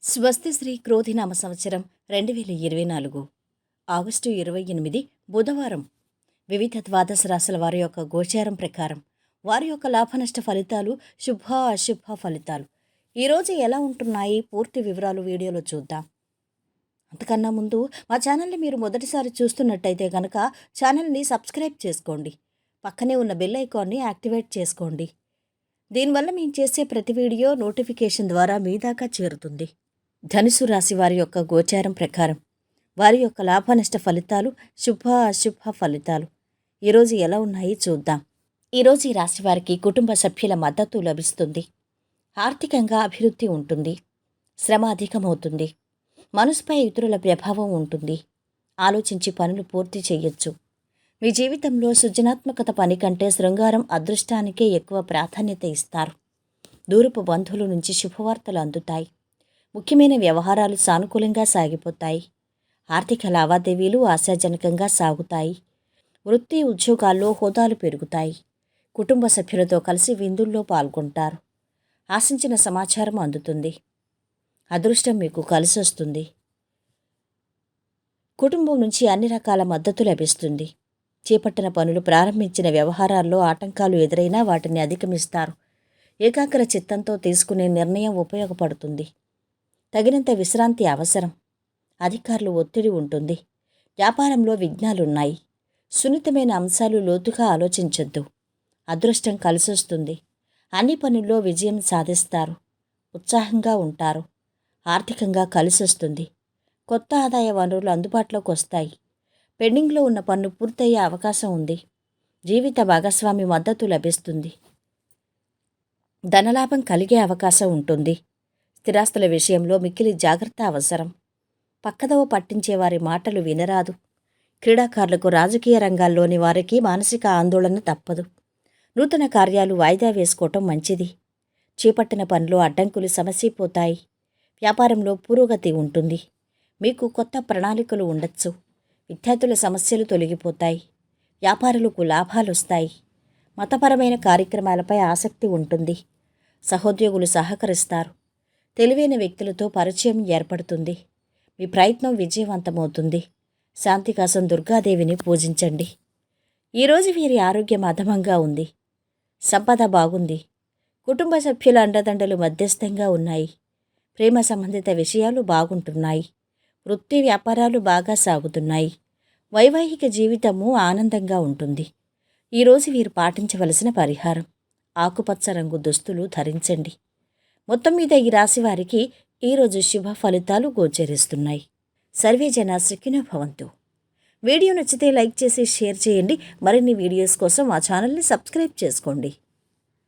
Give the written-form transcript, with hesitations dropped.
స్వస్తి శ్రీ క్రోధినామ సంవత్సరం 2024 ఆగస్టు 28 బుధవారం. వివిధ ద్వాదశ రాశుల వారి యొక్క గోచారం ప్రకారం వారి యొక్క లాభనష్ట ఫలితాలు, శుభ అశుభ ఫలితాలు ఈరోజు ఎలా ఉంటున్నాయి పూర్తి వివరాలు వీడియోలో చూద్దాం. అంతకన్నా ముందు మా ఛానల్ని మీరు మొదటిసారి చూస్తున్నట్టయితే కనుక ఛానల్ని సబ్స్క్రైబ్ చేసుకోండి, పక్కనే ఉన్న బెల్ ఐకాన్ని యాక్టివేట్ చేసుకోండి. దీనివల్ల మేము చేసే ప్రతి వీడియో నోటిఫికేషన్ ద్వారా మీ దాకా చేరుతుంది. ధనుసు రాశి వారి యొక్క గోచారం ప్రకారం వారి యొక్క లాభనష్ట ఫలితాలు, శుభ అశుభ ఫలితాలు ఈరోజు ఎలా ఉన్నాయి చూద్దాం. ఈరోజు ఈ రాశి వారికి కుటుంబ సభ్యుల మద్దతు లభిస్తుంది. ఆర్థికంగా అభివృద్ధి ఉంటుంది. శ్రమ అధికమవుతుంది. మనసుపై ఇతరుల ప్రభావం ఉంటుంది. ఆలోచించి పనులు పూర్తి చేయొచ్చు. మీ జీవితంలో సృజనాత్మకత పని కంటే శృంగారం, అదృష్టానికే ఎక్కువ ప్రాధాన్యత ఇస్తారు. దూరపు బంధువుల నుంచి శుభవార్తలు అందుతాయి. ముఖ్యమైన వ్యవహారాలు సానుకూలంగా సాగిపోతాయి. ఆర్థిక లావాదేవీలు ఆశాజనకంగా సాగుతాయి. వృత్తి ఉద్యోగాల్లో హోదాలు పెరుగుతాయి. కుటుంబ సభ్యులతో కలిసి విందుల్లో పాల్గొంటారు. ఆశించిన సమాచారం అందుతుంది. అదృష్టం మీకు కలిసొస్తుంది. కుటుంబం నుంచి అన్ని రకాల మద్దతు లభిస్తుంది. చేపట్టిన పనులు, ప్రారంభించిన వ్యవహారాల్లో ఆటంకాలు ఎదురైనా వాటిని అధిగమిస్తారు. ఏకాగ్ర చిత్తంతో తీసుకునే నిర్ణయం ఉపయోగపడుతుంది. తగినంత విశ్రాంతి అవసరం. అధికారులు ఒత్తిడి ఉంటుంది. వ్యాపారంలో విఘ్నాలున్నాయి. సున్నితమైన అంశాలు లోతుగా ఆలోచించొద్దు. అదృష్టం కలిసొస్తుంది. అన్ని పనుల్లో విజయం సాధిస్తారు. ఉత్సాహంగా ఉంటారు. ఆర్థికంగా కలిసొస్తుంది. కొత్త ఆదాయ వనరులు అందుబాటులోకి వస్తాయి. పెండింగ్లో ఉన్న పన్ను పూర్తయ్యే అవకాశం ఉంది. జీవిత భాగస్వామి మద్దతు లభిస్తుంది. ధనలాభం కలిగే అవకాశం ఉంటుంది. స్థిరాస్తుల విషయంలో మిక్కిలి జాగ్రత్త అవసరం. పక్కదవ పట్టించే వారి మాటలు వినరాదు. క్రీడాకారులకు, రాజకీయ రంగాల్లోని వారికి మానసిక ఆందోళన తప్పదు. నూతన కార్యాలు వాయిదా వేసుకోవటం మంచిది. చేపట్టిన పనిలో అడ్డంకులు సమసిపోతాయి. వ్యాపారంలో పురోగతి ఉంటుంది. మీకు కొత్త ప్రణాళికలు ఉండొచ్చు. విద్యార్థుల సమస్యలు తొలగిపోతాయి. వ్యాపారులకు లాభాలొస్తాయి. మతపరమైన కార్యక్రమాలపై ఆసక్తి ఉంటుంది. సహోద్యోగులు సహకరిస్తారు. తెలివైన వ్యక్తులతో పరిచయం ఏర్పడుతుంది. మీ ప్రయత్నం విజయవంతమవుతుంది. శాంతి కోసం దుర్గాదేవిని పూజించండి. ఈరోజు వీరి ఆరోగ్యం అధమంగా ఉంది. సంపద బాగుంది. కుటుంబ సభ్యుల అండదండలు మధ్యస్థంగా ఉన్నాయి. ప్రేమ సంబంధిత విషయాలు బాగుంటున్నాయి. వృత్తి వ్యాపారాలు బాగా సాగుతున్నాయి. వైవాహిక జీవితము ఆనందంగా ఉంటుంది. ఈరోజు వీరు పాటించవలసిన పరిహారం: ఆకుపచ్చ రంగు దుస్తులు ధరించండి. మొత్తం మీద ఈ రాశి వారికి ఈరోజు శుభ ఫలితాలు గోచరిస్తున్నాయి. సర్వే జన సుఖినో భవంతు. వీడియో నచ్చితే లైక్ చేసి షేర్ చేయండి. మరిన్ని వీడియోస్ కోసం మా ఛానల్ని సబ్స్క్రైబ్ చేసుకోండి.